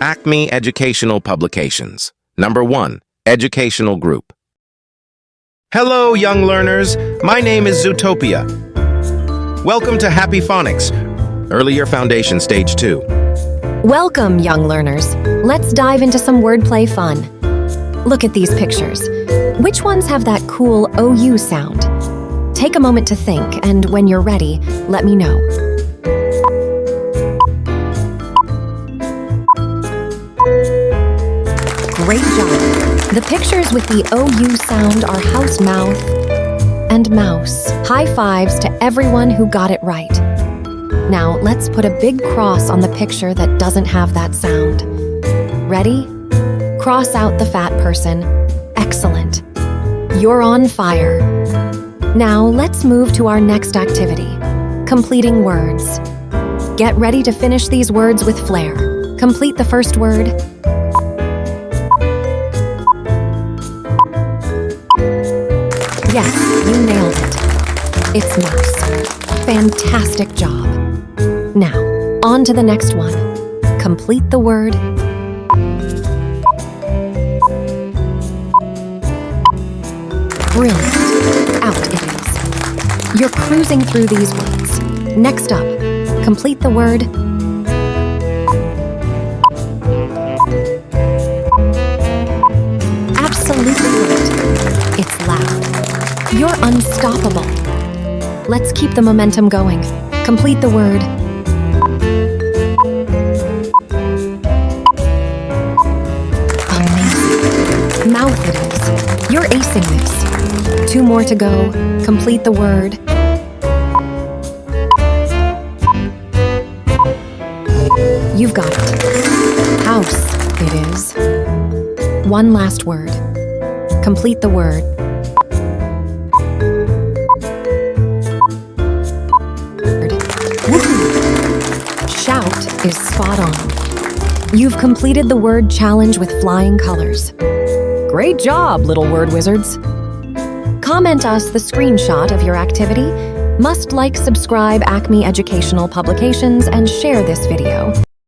Acme Educational Publications. Number 1. Educational Group. Hello, young learners. My name is Zootopia. Welcome to Happy Phonics, Early Year Foundation Stage 2. Welcome, young learners. Let's dive into some wordplay fun. Look at these pictures. Which ones have that cool OU sound? Take a moment to think, and when you're ready, let me know. Great job! The pictures with the OU sound are house, mouth, and mouse. High fives to everyone who got it right. Now, let's put a big cross on the picture that doesn't have that sound. Ready? Cross out the fat person. Excellent. You're on fire. Now, let's move to our next activity, completing words. Get ready to finish these words with flair. Complete the first word. Yes, you nailed it. It's mouse. Fantastic job. Now, on to the next one. Complete the word. Brilliant. Out it is. You're cruising through these words. Next up, complete the word. Absolutely right. It's loud. You're unstoppable. Let's keep the momentum going. Complete the word. Amazing. Mouth it is. You're acing this. 2 more to go. Complete the word. You've got it. House it is. 1 last word. Complete the word. Shout is spot on. You've completed the word challenge with flying colors. Great job, little word wizards. Comment us the screenshot of your activity. Must like, subscribe Acme Educational Publications, and share this video.